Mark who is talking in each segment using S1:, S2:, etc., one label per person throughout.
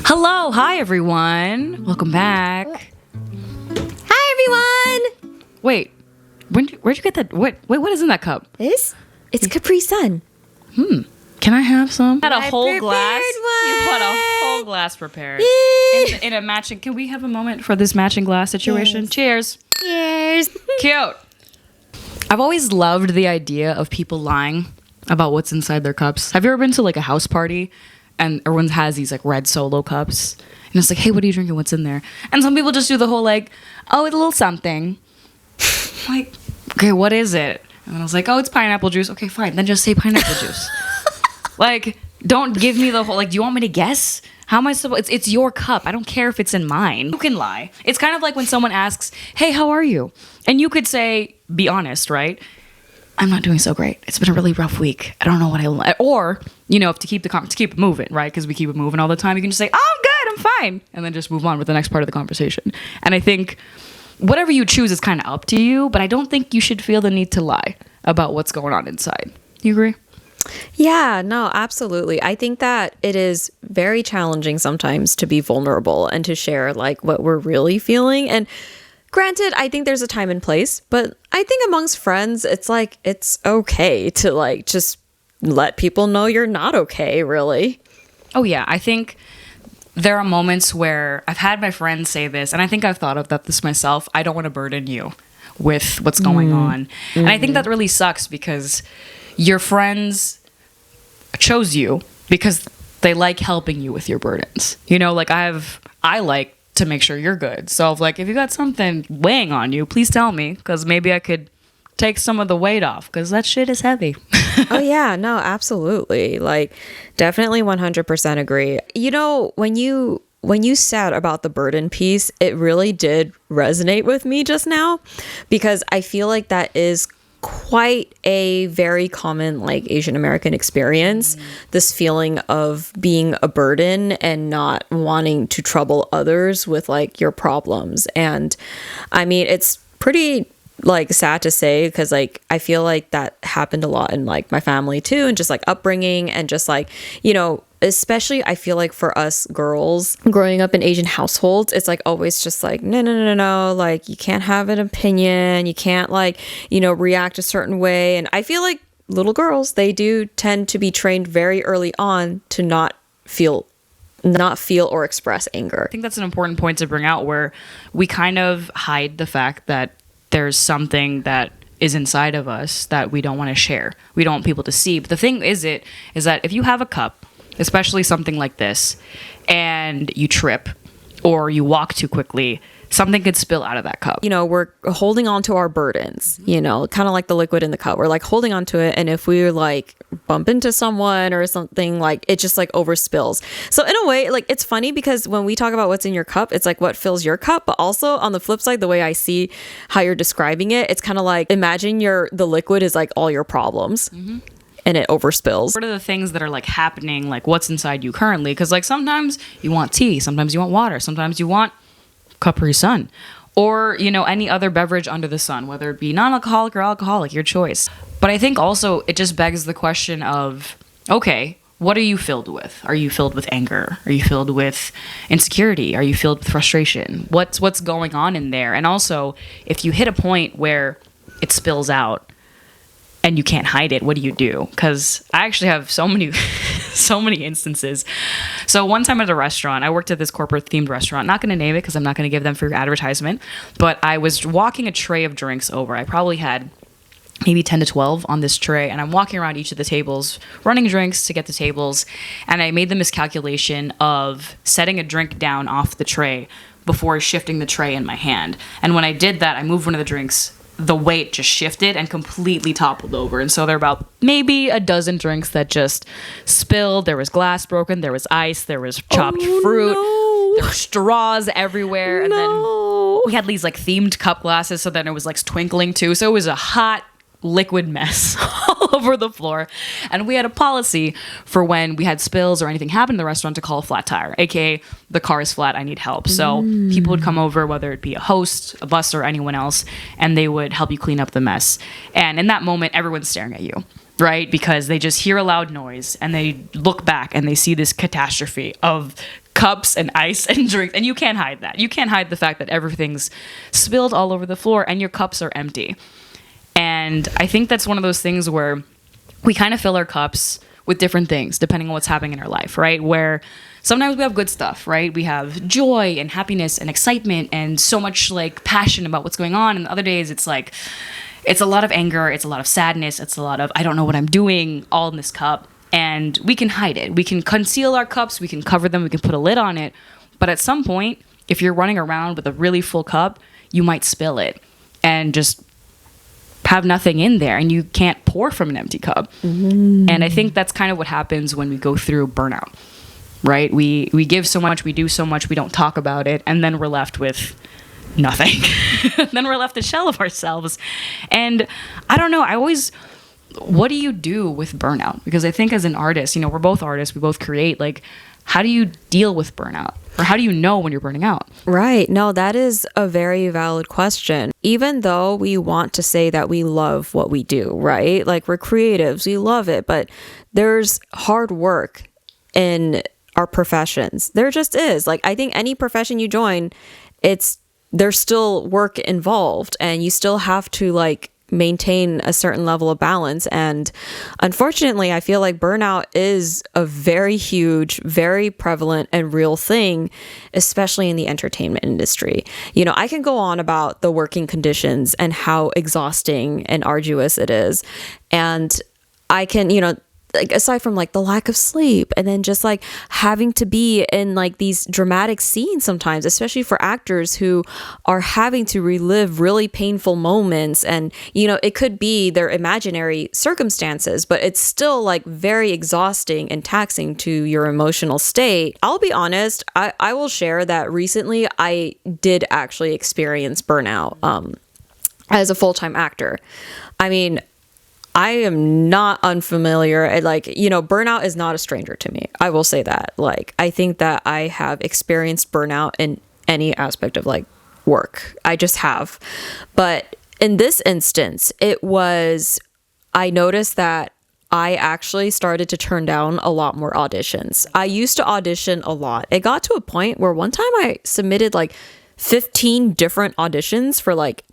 S1: Hello, hi everyone. Welcome back.
S2: Hi everyone.
S1: Wait, where'd you get that? What is in that cup?
S2: It's Capri Sun.
S1: Can I have some? Had a
S2: I
S1: whole
S2: prepared
S1: glass.
S2: one.
S1: You had a whole glass prepared.
S2: Yay.
S1: In a matching. Can we have a moment for this matching glass situation?
S2: Yes.
S1: Cheers.
S2: Cheers.
S1: Cute. I've always loved the idea of people lying about what's inside their cups. Have you ever been to like a house party and everyone has these like red Solo cups and it's like, hey, what are you drinking? What's in there? And some people just do the whole like, oh, it's a little something. Like, okay, what is it? And I was like, oh, it's pineapple juice. Okay, fine. Then just say pineapple juice. Like, don't give me the whole, like, do you want me to guess? How am I supposed, it's your cup. I don't care if it's in mine. You can lie. It's kind of like when someone asks, hey, how are you? And you could say, be honest, right? I'm not doing so great. It's been a really rough week. I don't know what I want. Or, you know, if to keep it moving, right? Because we keep it moving all the time. You can just say, oh, I'm good, I'm fine. And then just move on with the next part of the conversation. And I think whatever you choose is kind of up to you, but I don't think you should feel the need to lie about what's going on inside. You agree?
S2: Yeah, no, absolutely. I think that it is very challenging sometimes to be vulnerable and to share like what we're really feeling. And granted, I think there's a time and place, but I think amongst friends, it's like, it's okay to like just let people know you're not okay, really.
S1: Oh, yeah. I think there are moments where I've had my friends say this, and I think I've thought of this myself. I don't want to burden you with what's going on. And I think that really sucks because your friends chose you because they like helping you with your burdens. You know, like I like to make sure you're good. So if you got something weighing on you, please tell me because maybe I could take some of the weight off because that shit is heavy.
S2: Oh yeah, no, absolutely. Like definitely 100% agree. You know, when you said about the burden piece, it really did resonate with me just now because I feel like that is quite a very common like Asian American experience, this feeling of being a burden and not wanting to trouble others with like your problems. And I mean, it's pretty like sad to say because like I feel like that happened a lot in like my family too, and just like upbringing and just like, you know, especially I feel like for us girls growing up in Asian households, it's like always just like no, like you can't have an opinion, you can't like, you know, react a certain way. And I feel like little girls, they do tend to be trained very early on to not feel or express anger.
S1: I think that's an important point to bring out where we kind of hide the fact that there's something that is inside of us that we don't want to share. We don't want people to see. But the thing is that if you have a cup, especially something like this, and you trip or you walk too quickly, something could spill out of that cup.
S2: You know, we're holding on to our burdens, you know, kind of like the liquid in the cup. We're like holding on to it. And if we like bump into someone or something, like it just like overspills. So in a way, like it's funny because when we talk about what's in your cup, it's like what fills your cup. But also on the flip side, the way I see how you're describing it, it's kind of like imagine the liquid is like all your problems. And it overspills.
S1: What are the things that are like happening, like what's inside you currently? Because like sometimes you want tea, sometimes you want water, sometimes you want Capri Sun, or, you know, any other beverage under the sun, whether it be non-alcoholic or alcoholic, your choice. But I think also it just begs the question of, okay, what are you filled with? Are you filled with anger? Are you filled with insecurity? Are you filled with frustration? What's going on in there? And also, if you hit a point where it spills out and you can't hide it, what do you do? Because I actually have so many instances. So one time at a restaurant, I worked at this corporate themed restaurant, not going to name it because I'm not going to give them free advertisement, but I was walking a tray of drinks over. I probably had maybe 10 to 12 on this tray, and I'm walking around each of the tables, running drinks to get to tables, and I made the miscalculation of setting a drink down off the tray before shifting the tray in my hand. And when I did that, I moved one of the drinks, the weight just shifted and completely toppled over. And so there were about maybe a dozen drinks that just spilled. There was glass broken. There was ice. There was chopped fruit.
S2: No.
S1: There were straws everywhere. And then we had these like themed cup glasses. So then it was like twinkling too. So it was a hot liquid mess all over the floor. And we had a policy for when we had spills or anything happen in the restaurant to call a flat tire, aka the car is flat, I need help. So people would come over, whether it be a host, a bus, or anyone else, and they would help you clean up the mess. And in that moment, everyone's staring at you, right? Because they just hear a loud noise and they look back and they see this catastrophe of cups and ice and drinks, and you can't hide that. You can't hide the fact that everything's spilled all over the floor and your cups are empty. And I think that's one of those things where we kind of fill our cups with different things depending on what's happening in our life, right? Where sometimes we have good stuff, right? We have joy and happiness and excitement and so much like passion about what's going on. And other days it's like, it's a lot of anger, it's a lot of sadness, it's a lot of, I don't know what I'm doing, all in this cup. And we can hide it. We can conceal our cups, we can cover them, we can put a lid on it. But at some point, if you're running around with a really full cup, you might spill it and just have nothing in there, and you can't pour from an empty cup. And I think that's kind of what happens when we go through burnout, right? We give so much, we do so much, we don't talk about it, and then we're left with nothing. Then we're left a shell of ourselves. And I don't know, what do you do with burnout? Because I think as an artist, you know, we're both artists, we both create, like, how do you deal with burnout? Or how do you know when you're burning out?
S2: Right. No, that is a very valid question. Even though we want to say that we love what we do, right? Like, we're creatives, we love it, but there's hard work in our professions. There just is. Like, I think any profession you join, there's still work involved, and you still have to like maintain a certain level of balance. And unfortunately, I feel like burnout is a very huge, very prevalent and real thing, especially in the entertainment industry. You know, I can go on about the working conditions and how exhausting and arduous it is. And I can, you know, like, aside from like the lack of sleep, and then just like having to be in like these dramatic scenes sometimes, especially for actors who are having to relive really painful moments. And, you know, it could be their imaginary circumstances, but it's still like very exhausting and taxing to your emotional state. I'll be honest, I will share that recently I did actually experience burnout as a full-time actor. I mean, I am not unfamiliar. Like, you know, burnout is not a stranger to me. I will say that. Like, I think that I have experienced burnout in any aspect of like work. I just have. But in this instance, I noticed that I actually started to turn down a lot more auditions. I used to audition a lot. It got to a point where one time I submitted like 15 different auditions for like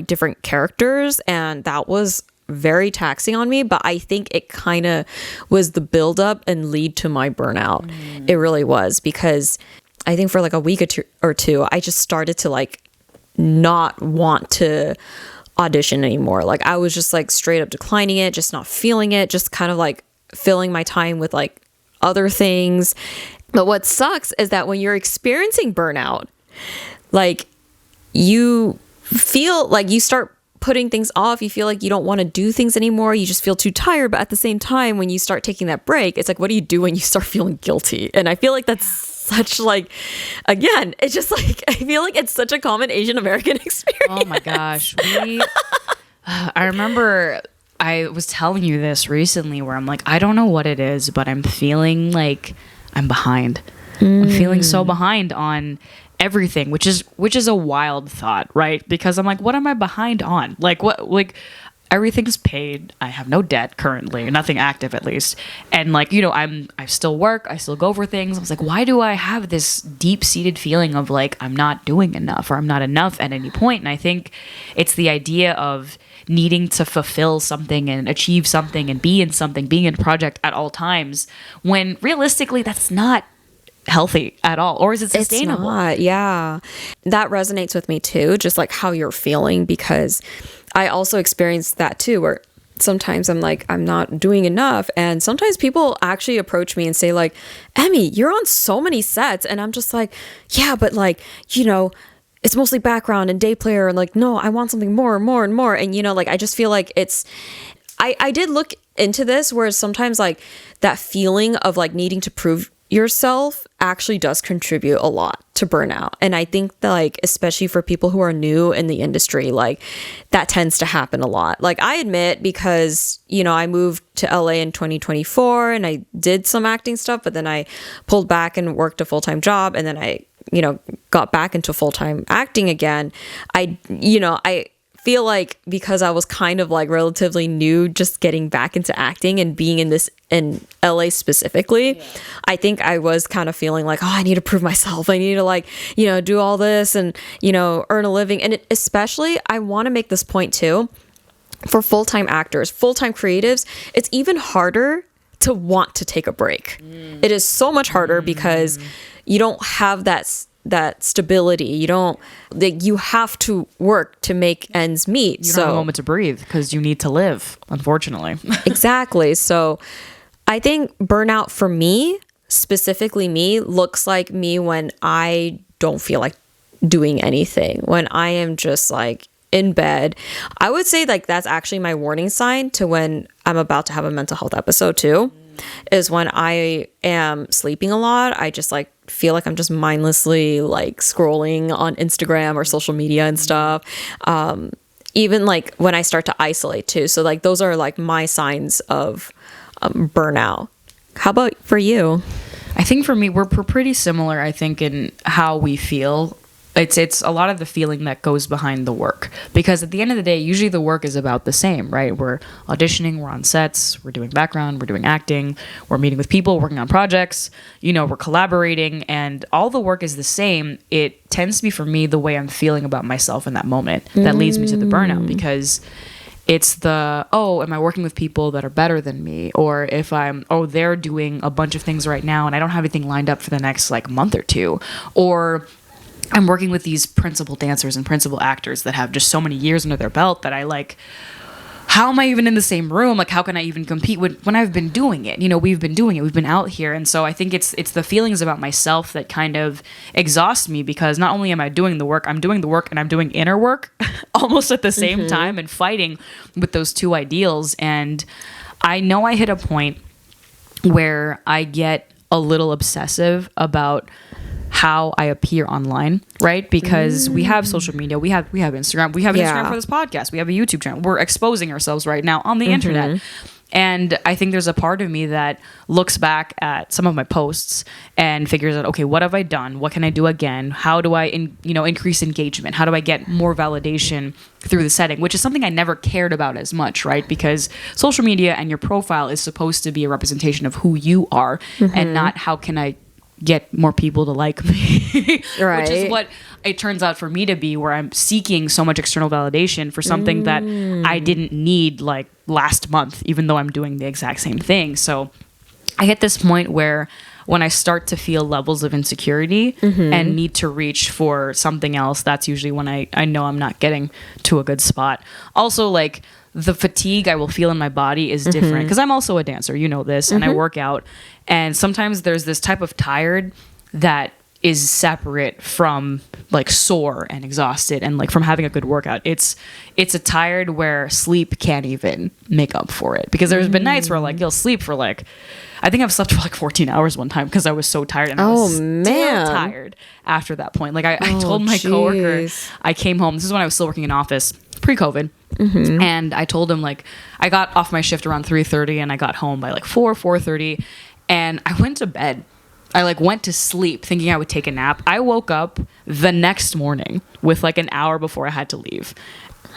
S2: different characters, and that was very taxing on me. But I think it kind of was the buildup and lead to my burnout. It really was, because I think for like a week or two, I just started to like not want to audition anymore. Like, I was just like straight up declining it, just not feeling it, just kind of like filling my time with like other things. But what sucks is that when you're experiencing burnout, like, you feel like you start putting things off. You feel like you don't want to do things anymore. You just feel too tired. But at the same time, when you start taking that break, it's like, what do you do when you start feeling guilty? And I feel like that's such like, again, it's just like, I feel like it's such a common Asian American experience.
S1: Oh my gosh. I remember I was telling you this recently where I'm like, I don't know what it is, but I'm feeling like I'm behind. I'm feeling so behind on everything, which is a wild thought, right? Because I'm like, what am I behind on? Like, what, like, everything's paid. I have no debt currently, nothing active at least. And like, you know, I still work, I still go for things. I was like, why do I have this deep-seated feeling of like I'm not doing enough, or I'm not enough at any point? And I think it's the idea of needing to fulfill something and achieve something and be in something, being in a project at all times, when realistically that's not healthy at all. Or is it sustainable?
S2: It's not, yeah. That resonates with me too, just like how you're feeling, because I also experienced that too, where sometimes I'm like, I'm not doing enough. And sometimes people actually approach me and say like, Emmy, you're on so many sets. And I'm just like, yeah, but like, you know, it's mostly background and day player. And like, no, I want something more and more and more. And, you know, like, I just feel like I did look into this, where sometimes like that feeling of like needing to prove yourself actually does contribute a lot to burnout. And I think that like, especially for people who are new in the industry, like that tends to happen a lot. Like, I admit, because, you know, I moved to LA in 2024 and I did some acting stuff, but then I pulled back and worked a full-time job. And then I, you know, got back into full-time acting again. I feel like because I was kind of like relatively new, just getting back into acting and being in LA specifically, I think I was kind of feeling like, oh, I need to prove myself. I need to like, do all this and, earn a living. And especially, I want to make this point too, for full-time actors, full-time creatives, it's even harder to want to take a break. It is so much harder because you don't have that stability. You have to work to make ends meet.
S1: You don't have a moment to breathe because you need to live, unfortunately.
S2: Exactly. So I think burnout for me, specifically me, looks like me when I don't feel like doing anything, when I am just like in bed. I would say like that's actually my warning sign to when I'm about to have a mental health episode too, is when I am sleeping a lot. I just like feel like I'm just mindlessly like scrolling on Instagram or social media and stuff. Even like when I start to isolate too. So like those are like my signs of burnout. How about for you?
S1: I think for me, we're pretty similar, I think, in how we feel. It's a lot of the feeling that goes behind the work, because at the end of the day, usually the work is about the same, right? We're auditioning, we're on sets, we're doing background, we're doing acting, we're meeting with people, working on projects, we're collaborating, and all the work is the same. It tends to be, for me, the way I'm feeling about myself in that moment that leads me to the burnout, because it's the, am I working with people that are better than me? Or if they're doing a bunch of things right now and I don't have anything lined up for the next like month or two, or I'm working with these principal dancers and principal actors that have just so many years under their belt that I like, how am I even in the same room? Like, how can I even compete when I've been doing it? We've been doing it. We've been out here. And so I think it's the feelings about myself that kind of exhaust me, because not only am I doing the work and I'm doing inner work almost at the same time, and fighting with those two ideals. And I know I hit a point where I get a little obsessive about how I appear online, right? Because we have social media, we have Instagram, we have Instagram for this podcast, we have a YouTube channel. We're exposing ourselves right now on the internet. And I think there's a part of me that looks back at some of my posts and figures out, okay, what have I done? What can I do again? How do I, increase engagement? How do I get more validation through the setting? Which is something I never cared about as much, right? Because social media and your profile is supposed to be a representation of who you are, and not how can I get more people to like me,
S2: right?
S1: Which is what it turns out for me to be, where I'm seeking so much external validation for something that I didn't need like last month, even though I'm doing the exact same thing. So I hit this point where when I start to feel levels of insecurity and need to reach for something else, that's usually when I know I'm not getting to a good spot. Also, like, the fatigue I will feel in my body is different, because I'm also a dancer, this, and I work out. And sometimes there's this type of tired that is separate from like sore and exhausted and like from having a good workout. It's a tired where sleep can't even make up for it, because there's been nights where like you'll sleep for like, I think I've slept for like 14 hours one time because I was so tired, and I was still tired after that point. Like I told my coworker, I came home, this is when I was still working in office pre-COVID. And I told him, like, I got off my shift around 3:30 and I got home by like 4:30, and I went to bed. I like went to sleep thinking I would take a nap. I woke up the next morning with like an hour before I had to leave.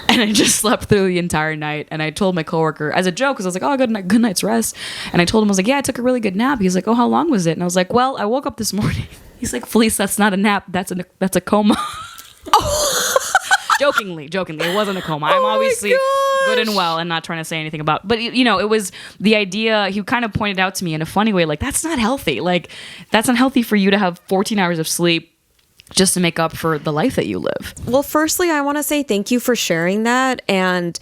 S1: And I just slept through the entire night. And I told my coworker as a joke, because I was like, oh, good night's rest. And I told him, I was like, yeah, I took a really good nap. He's like, oh, how long was it? And I was like, well, I woke up this morning. He's like, Felice, that's not a nap. That's a coma. Jokingly, it wasn't a coma. I'm obviously good and well and not trying to say anything about, but it was the idea. He kind of pointed out to me in a funny way, like, that's not healthy. Like, that's not healthy for you to have 14 hours of sleep just to make up for the life that you live.
S2: Well, firstly, I want to say thank you for sharing that. And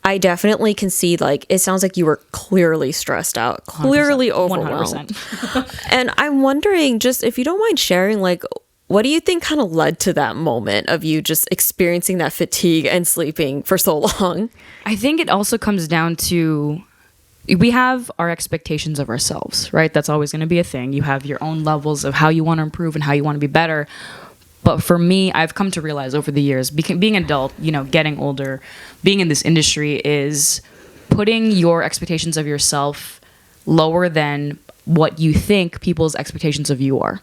S2: I definitely can see, like, it sounds like you were clearly stressed out, clearly 100%, overwhelmed. 100%. And I'm wondering, just if you don't mind sharing, like, what do you think kind of led to that moment of you just experiencing that fatigue and sleeping for so long?
S1: I think it also comes down to, we have our expectations of ourselves, right? That's always going to be a thing. You have your own levels of how you want to improve and how you want to be better. But for me, I've come to realize over the years, being an adult, getting older, being in this industry, is putting your expectations of yourself lower than what you think people's expectations of you are.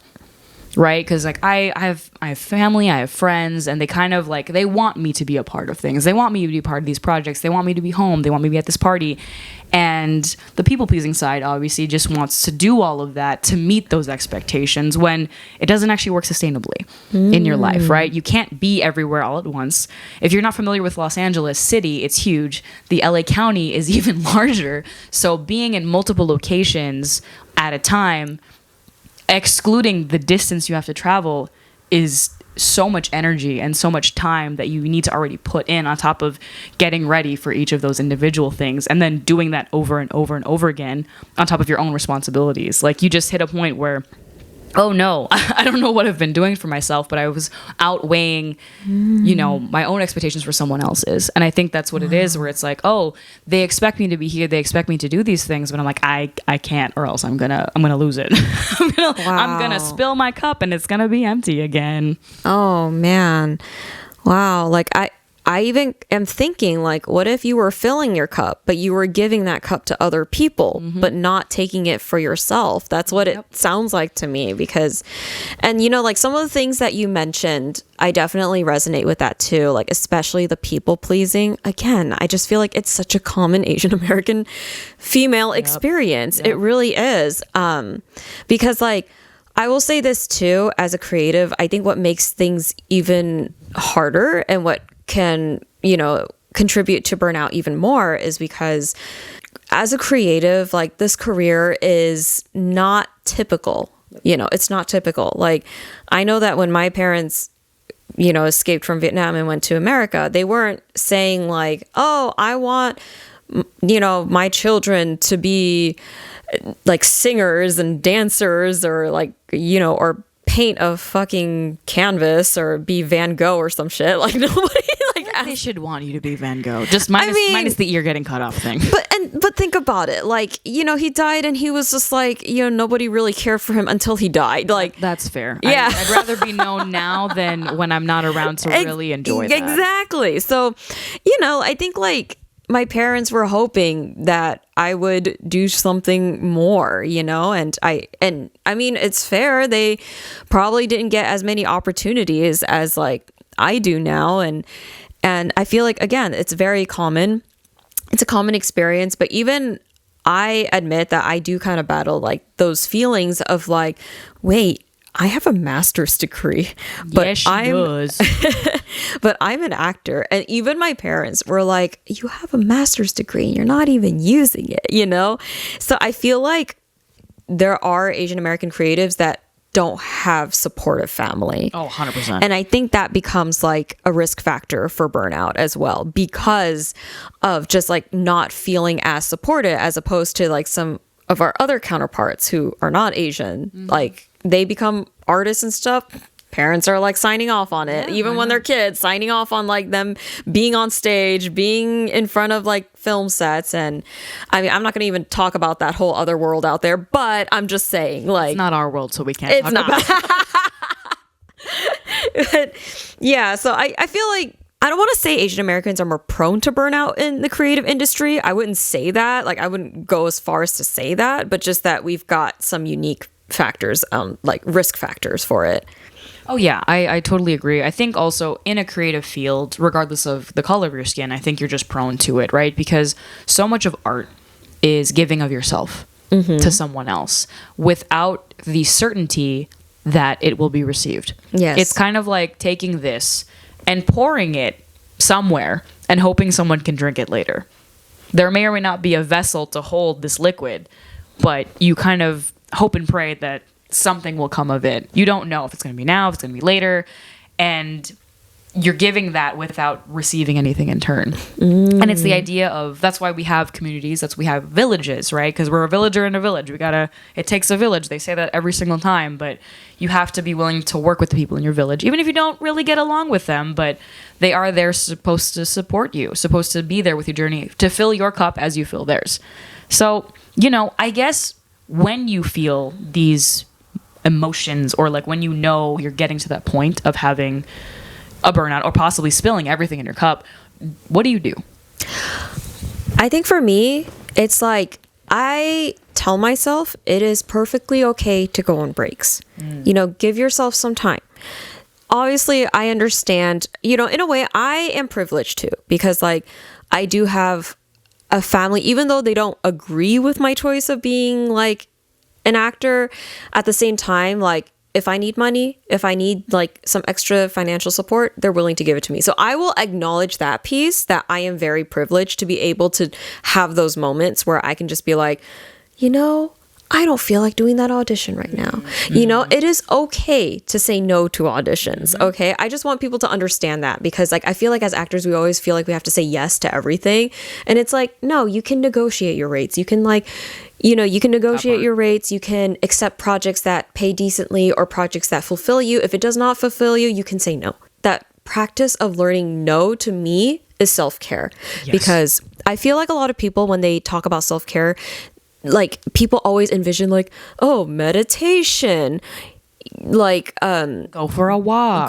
S1: right? Because like I have family, I have friends, and they kind of like, they want me to be a part of things. They want me to be a part of these projects. They want me to be home. They want me to be at this party. And the people pleasing side obviously just wants to do all of that to meet those expectations when it doesn't actually work sustainably in your life, right? You can't be everywhere all at once. If you're not familiar with Los Angeles City, it's huge. The LA County is even larger. So being in multiple locations at a time, excluding the distance you have to travel, is so much energy and so much time that you need to already put in on top of getting ready for each of those individual things, and then doing that over and over and over again on top of your own responsibilities. Like, you just hit a point where, oh no, I don't know what I've been doing for myself, but I was outweighing, you know, my own expectations for someone else's. And I think that's what it is, where it's like, oh, they expect me to be here, they expect me to do these things, but I'm like, I can't, or else I'm gonna lose it. I'm gonna spill my cup and it's gonna be empty again.
S2: Oh man. Wow. Like I even am thinking, like, what if you were filling your cup, but you were giving that cup to other people, but not taking it for yourself? That's what it sounds like to me. Because, and you know, like some of the things that you mentioned, I definitely resonate with that too. Like, especially the people pleasing. Again, I just feel like it's such a common Asian American female experience. It really is. Because like, I will say this too, as a creative, I think what makes things even harder and what can, you know, contribute to burnout even more is because as a creative, like, this career is not typical. You know, it's not typical. Like, I know that when my parents, you know, escaped from Vietnam and went to America, they weren't saying like, oh, I want, you know, my children to be like singers and dancers, or like, you know, or paint a fucking canvas or be Van Gogh or some shit. Like, nobody like
S1: they should want you to be Van Gogh. Just minus the ear getting cut off thing.
S2: But think about it. Like, you know, he died and he was just like, you know, nobody really cared for him until he died. Like,
S1: that's fair.
S2: Yeah.
S1: I'd rather be known now than when I'm not around to really enjoy that.
S2: Exactly. So, you know, I think like my parents were hoping that I would do something more, you know, and I mean, it's fair. They probably didn't get as many opportunities as like I do now. And I feel like, again, it's very common. It's a common experience, but even I admit that I do kind of battle like those feelings of like, wait, I have a master's degree, but
S1: yes, she does.
S2: But I'm an actor. And even my parents were like, you have a master's degree and you're not even using it, you know? So I feel like there are Asian American creatives that don't have supportive family.
S1: Oh, 100%.
S2: And I think that becomes like a risk factor for burnout as well, because of just like not feeling as supported, as opposed to like some of our other counterparts who are not Asian. Like, they become artists and stuff. Parents are like signing off on it, even when they're kids, signing off on like them being on stage, being in front of like film sets. And I mean, I'm not going to even talk about that whole other world out there, but I'm just saying, like,
S1: it's not our world, so we can't talk about it.
S2: But yeah, so I feel like, I don't want to say Asian Americans are more prone to burnout in the creative industry. I wouldn't say that. Like, I wouldn't go as far as to say that, but just that we've got some unique factors, like risk factors for it.
S1: Oh yeah, I totally agree. I think also in a creative field, regardless of the color of your skin, I think you're just prone to it, right? Because so much of art is giving of yourself to someone else without the certainty that it will be received.
S2: Yes.
S1: It's kind of like taking this and pouring it somewhere and hoping someone can drink it later. There may or may not be a vessel to hold this liquid, but you kind of hope and pray that something will come of it. You don't know if it's going to be now, if it's going to be later, and you're giving that without receiving anything in turn. And it's the idea of, that's why we have communities, that's why we have villages, right? Because we're a villager in a village. It takes a village. They say that every single time, but you have to be willing to work with the people in your village, even if you don't really get along with them, but they are there supposed to support you, supposed to be there with your journey, to fill your cup as you fill theirs. So, you know, I guess when you feel these emotions, or like when you know you're getting to that point of having a burnout or possibly spilling everything in your cup, what do you do?
S2: I think for me, it's like I tell myself it is perfectly okay to go on breaks. You know, give yourself some time. Obviously, I understand, you know, in a way, I am privileged too, because like I do have a family, even though they don't agree with my choice of being like an actor. At the same time, like if I need money, if I need like some extra financial support, they're willing to give it to me. So I will acknowledge that piece, that I am very privileged to be able to have those moments where I can just be like, you know, I don't feel like doing that audition right now. You know, it is okay to say no to auditions. Okay. I just want people to understand that, because like, I feel like as actors, we always feel like we have to say yes to everything. And it's like, no, you can negotiate your rates. You can like, you know, you can negotiate your rates. You can accept projects that pay decently or projects that fulfill you. If it does not fulfill you, you can say no. That practice of learning no to me is self-care. Yes. Because I feel like a lot of people, when they talk about self-care, like people always envision like, oh, meditation, like
S1: go for a walk,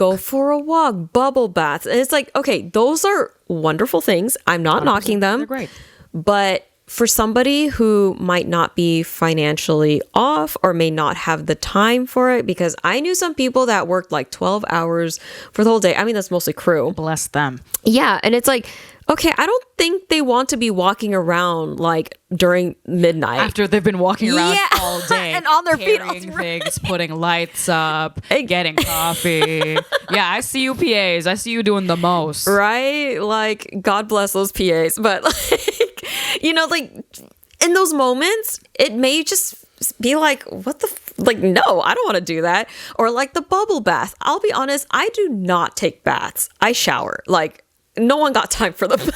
S2: bubble baths. And it's like, okay, those are wonderful things. I'm not knocking them.
S1: They're great.
S2: But for somebody who might not be financially off or may not have the time for it, because I knew some people that worked like 12 hours for the whole day. I mean, that's mostly crew.
S1: Bless them.
S2: Yeah. And it's like, okay, I don't think they want to be walking around like during midnight.
S1: After they've been walking around all day.
S2: And on their feet.
S1: Carrying things, putting lights up, getting coffee. Yeah, I see you PAs. I see you doing the most.
S2: Right? Like, God bless those PAs. But like, you know, like in those moments, it may just be like, what the like, no, I don't want to do that. Or like the bubble bath. I'll be honest, I do not take baths. I shower. Like, no one got time for the bath.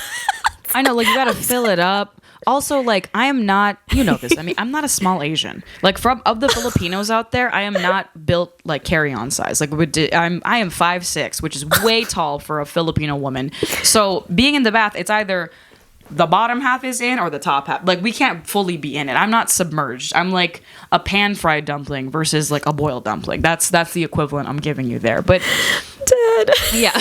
S1: I know, like, you gotta fill it up. Also, like, I am not, you know this, I mean, I'm not a small Asian. Like, of the Filipinos out there, I am not built like carry-on size. Like, I am 5'6", which is way tall for a Filipino woman. So being in the bath, it's either the bottom half is in or the top half. Like, we can't fully be in it. I'm not submerged. I'm like a pan-fried dumpling versus like a boiled dumpling. That's the equivalent I'm giving you there. But
S2: dead.
S1: Yeah.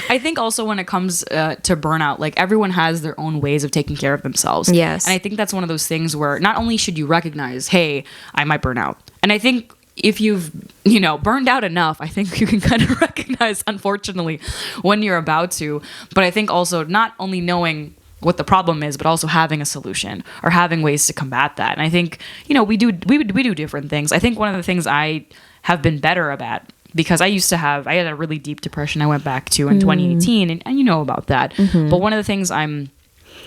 S1: I think also when it comes to burnout, like everyone has their own ways of taking care of themselves.
S2: Yes.
S1: And I think that's one of those things where not only should you recognize, hey, I might burn out. And I think if you've, you know, burned out enough, I think you can kind of recognize, unfortunately, when you're about to. But I think also not only knowing what the problem is, but also having a solution or having ways to combat that. And I think, you know, we do different things. I think one of the things I have been better at, because I had a really deep depression I went back to in 2018, and you know about that. Mm-hmm. But one of the things I'm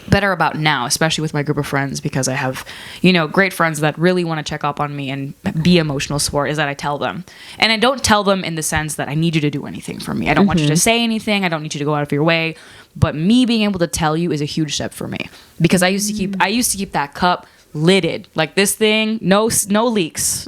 S1: better about now, especially with my group of friends, because I have, you know, great friends that really want to check up on me and be emotional support, is that I tell them. And I don't tell them in the sense that I need you to do anything for me. I don't want you to say anything. I don't need you to go out of your way. But me being able to tell you is a huge step for me, because I used to keep that cup lidded, like this thing, no leaks.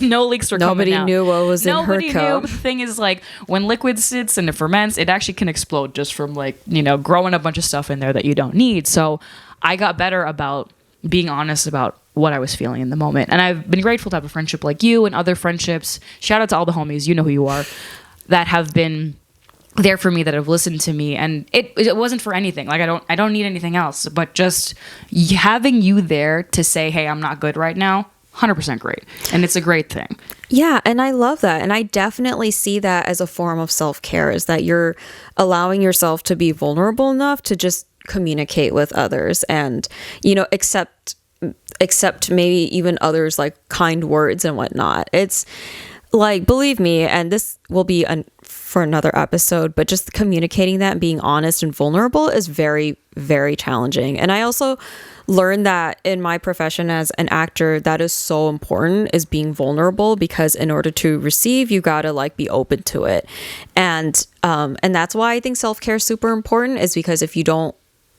S1: No leaks were
S2: Nobody
S1: coming out.
S2: knew what was in her
S1: Nobody
S2: cup.
S1: knew. The thing is, like, when liquid sits and it ferments, it actually can explode just from, like, you know, growing a bunch of stuff in there that you don't need. So I got better about being honest about what I was feeling in the moment. And I've been grateful to have a friendship like you and other friendships. Shout out to all the homies, you know who you are, that have been there for me, that have listened to me. And it wasn't for anything. Like, I don't need anything else, but just having you there to say, hey, I'm not good right now, 100% great. And it's a great thing.
S2: Yeah, and I love that. And I definitely see that as a form of self-care, is that you're allowing yourself to be vulnerable enough to just communicate with others and, you know, accept maybe even others like kind words and whatnot. It's like, believe me, and this will be for another episode, but just communicating that and being honest and vulnerable is very, very challenging. And I also learned that in my profession as an actor, that is so important, is being vulnerable, because in order to receive, you gotta like be open to it. And that's why I think self-care is super important, is because if you don't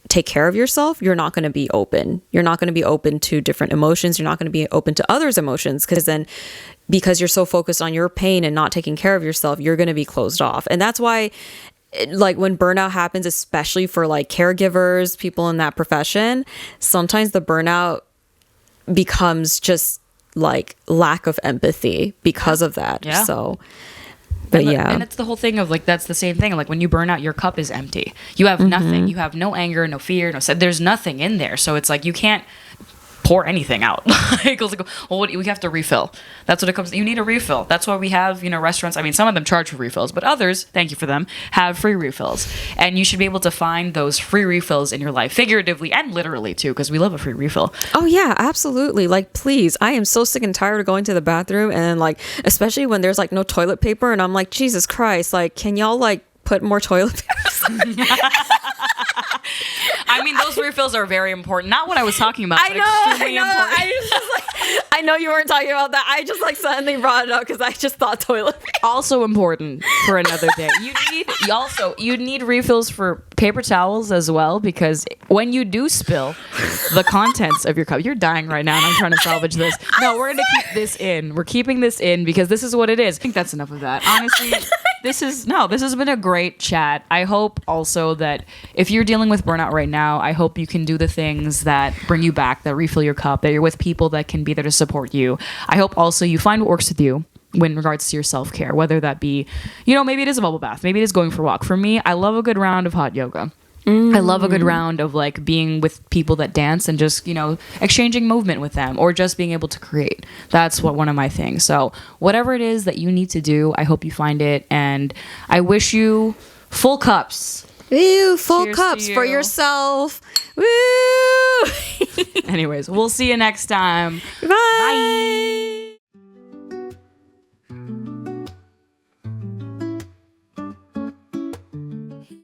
S2: take care of yourself, you're not going to be open. You're not going to be open to different emotions. You're not going to be open to others' emotions, because you're so focused on your pain and not taking care of yourself, you're going to be closed off. And that's why, like, when burnout happens, especially for like caregivers, people in that profession, sometimes the burnout becomes just like lack of empathy because of that. Yeah. So, but yeah.
S1: And it's the whole thing of like, that's the same thing. Like, when you burn out, your cup is empty. You have nothing. You have no anger, no fear, there's nothing in there. So it's like, you can't pour anything out. Like, I was like, well, we have to refill. That's what it comes. You need a refill. That's why we have, restaurants. I mean, some of them charge for refills, but others, thank you for them, have free refills. And you should be able to find those free refills in your life, figuratively and literally too, because we love a free refill.
S2: Oh yeah, absolutely. Like, please, I am so sick and tired of going to the bathroom, and like, especially when there's like no toilet paper, and I'm like, Jesus Christ, like, can y'all like put more toilet paper?
S1: I mean, those refills are very important. Not what I was talking about.
S2: I
S1: but
S2: know.
S1: extremely important.
S2: I was just like, I know you weren't talking about that. I just like suddenly brought it up because I just thought toilet paper.
S1: Also important for another day. You need refills for paper towels as well, because when you do spill the contents of your cup, you're dying right now and I'm trying to salvage this. No, we're going to keep this in. We're keeping this in because this is what it is. I think that's enough of that. Honestly, this has been a great chat. I hope also that if you're dealing with burnout right now, I hope you can do the things that bring you back, that refill your cup, that you're with people that can be there to support you. I hope also you find what works with you in regards to your self-care, whether that be, maybe it is a bubble bath, maybe it is going for a walk. For me, I love a good round of hot yoga. I love a good round of like being with people that dance and just, exchanging movement with them, or just being able to create. That's one of my things. So whatever it is that you need to do, I hope you find it. And I wish you full cups.
S2: Ew, full
S1: Cheers
S2: cups
S1: to
S2: for
S1: you.
S2: yourself. Woo!
S1: Anyways, we'll see you next time.
S2: Bye.